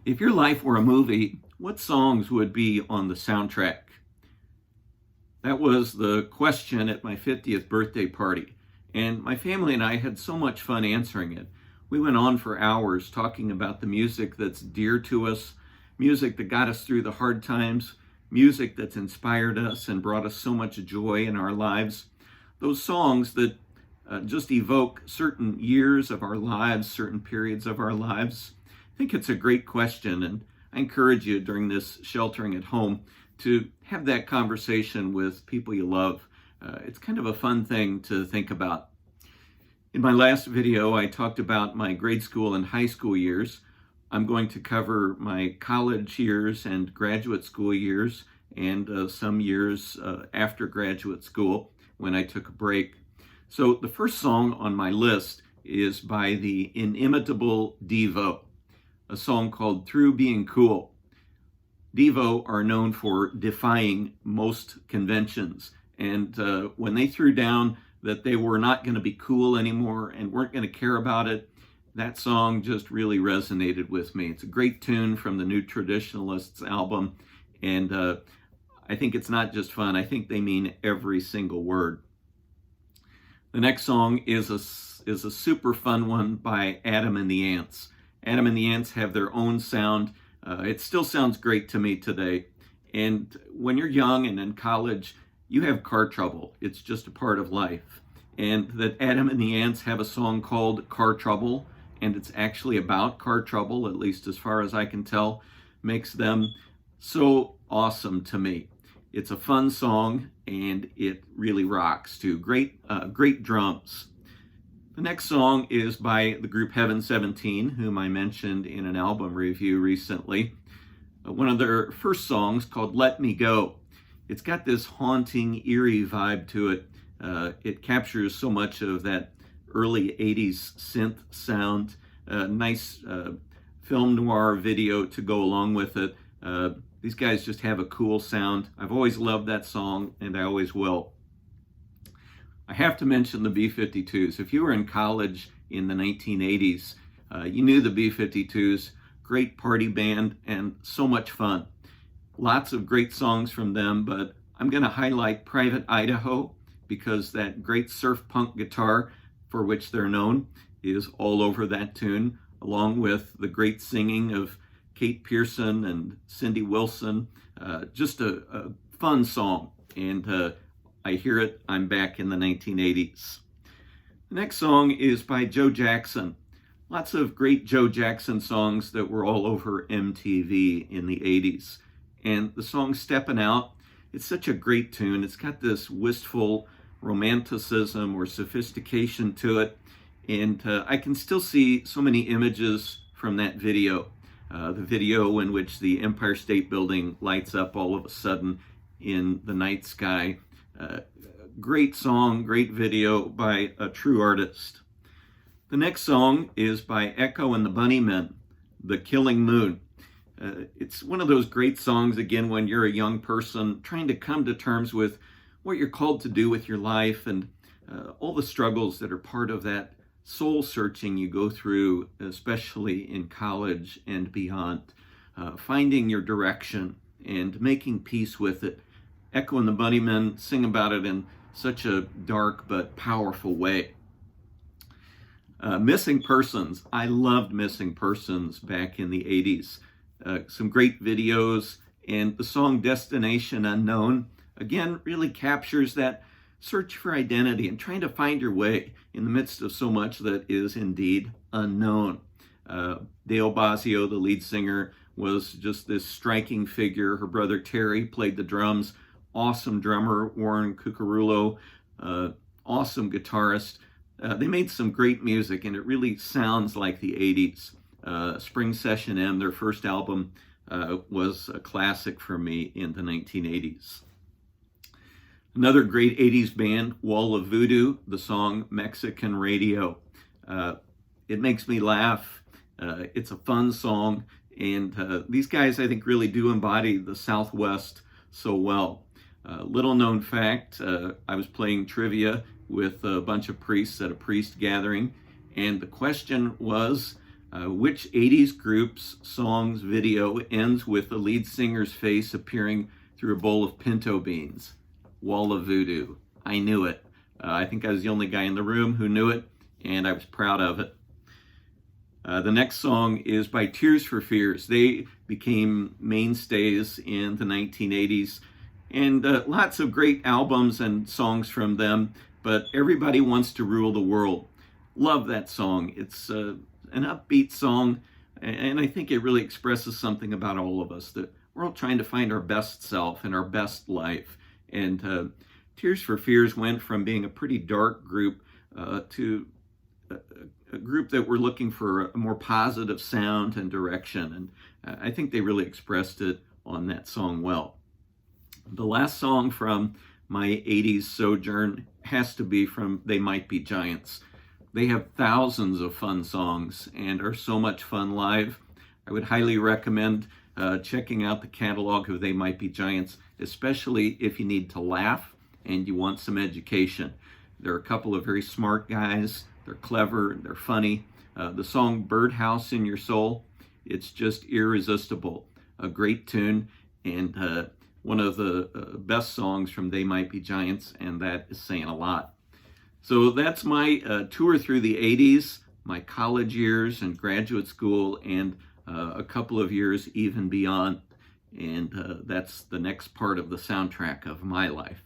If your life were a movie, what songs would be on the soundtrack? That was the question at my 50th birthday party, and my family and I had so much fun answering it. We went on for hours talking about the music that's dear to us, music that got us through the hard times, music that's inspired us and brought us so much joy in our lives. Those songs that just evoke certain years of our lives, certain periods of our lives. I think it's a great question, and I encourage you during this sheltering at home to have that conversation with people you love. It's kind of a fun thing to think about. In my last video, I talked about my grade school and high school years. I'm going to cover my college years and graduate school years and some years after graduate school when I took a break. So the first song on my list is by the inimitable Devo, a song called Through Being Cool. Devo are known for defying most conventions, and when they threw down that they were not going to be cool anymore and weren't going to care about it, that song just really resonated with me. It's a great tune from the New Traditionalists album, and I think it's not just fun. I think they mean every single word. The next song is a super fun one by Adam and the Ants. Adam and the Ants have their own sound. It still sounds great to me today. And when you're young and in college, you have car trouble. It's just a part of life. And that Adam and the Ants have a song called Car Trouble, and it's actually about car trouble, at least as far as I can tell, makes them so awesome to me. It's a fun song, and it really rocks too. Great drums. The next song is by the group Heaven 17, whom I mentioned in an album review recently. One of their first songs called Let Me Go. It's got this haunting, eerie vibe to it. It captures so much of that early 80s synth sound. Nice film noir video to go along with it. These guys just have a cool sound. I've always loved that song, and I always will. I have to mention the B-52s. If you were in college in the 1980s, you knew the B-52s. Great party band and so much fun. Lots of great songs from them, but I'm going to highlight Private Idaho because that great surf punk guitar for which they're known is all over that tune, along with the great singing of Kate Pearson and Cindy Wilson. Just a fun song, and I hear it, I'm back in the 1980s. The next song is by Joe Jackson. Lots of great Joe Jackson songs that were all over MTV in the 80s. And the song Steppin' Out, it's such a great tune. It's got this wistful romanticism or sophistication to it. And I can still see so many images from that video. The video in which the Empire State Building lights up all of a sudden in the night sky. Great song, great video by a true artist. The next song is by Echo and the Bunnymen, The Killing Moon. It's one of those great songs, again, when you're a young person trying to come to terms with what you're called to do with your life and all the struggles that are part of that soul searching you go through, especially in college and beyond. Finding your direction and making peace with it. Echo and the Bunnymen sing about it in such a dark but powerful way. Missing Persons. I loved Missing Persons back in the 80s. Some great videos, and the song Destination Unknown, again, really captures that search for identity and trying to find your way in the midst of so much that is indeed unknown. Dale Bozzio, the lead singer, was just this striking figure. Her brother Terry played the drums. Awesome drummer, Warren Cucurullo, awesome guitarist. They made some great music, and it really sounds like the 80s. Spring Session M, their first album, was a classic for me in the 1980s. Another great 80s band, Wall of Voodoo, the song Mexican Radio. It makes me laugh. It's a fun song, and these guys, I think, really do embody the Southwest so well. Little known fact, I was playing trivia with a bunch of priests at a priest gathering, and the question was, Which 80s group's song's video ends with the lead singer's face appearing through a bowl of pinto beans? Wall of Voodoo. I knew it. I think I was the only guy in the room who knew it, and I was proud of it. The next song is by Tears for Fears. They became mainstays in the 1980s, and lots of great albums and songs from them, but Everybody Wants to Rule the World. Love that song. It's an upbeat song, and I think it really expresses something about all of us, that we're all trying to find our best self and our best life. And Tears for Fears went from being a pretty dark group to a group that were looking for a more positive sound and direction. And I think they really expressed it on that song well. The last song from my 80s sojourn has to be from They Might Be Giants. They have thousands of fun songs and are so much fun live. I would highly recommend checking out the catalog of They Might Be Giants, especially if you need to laugh and you want some education. There are a couple of very smart guys. They're clever, they're funny. The song Birdhouse in Your Soul, it's just irresistible. A great tune, and one of the best songs from They Might Be Giants, and that is saying a lot. So that's my tour through the 80s, my college years and graduate school, and a couple of years even beyond. And that's the next part of the soundtrack of my life.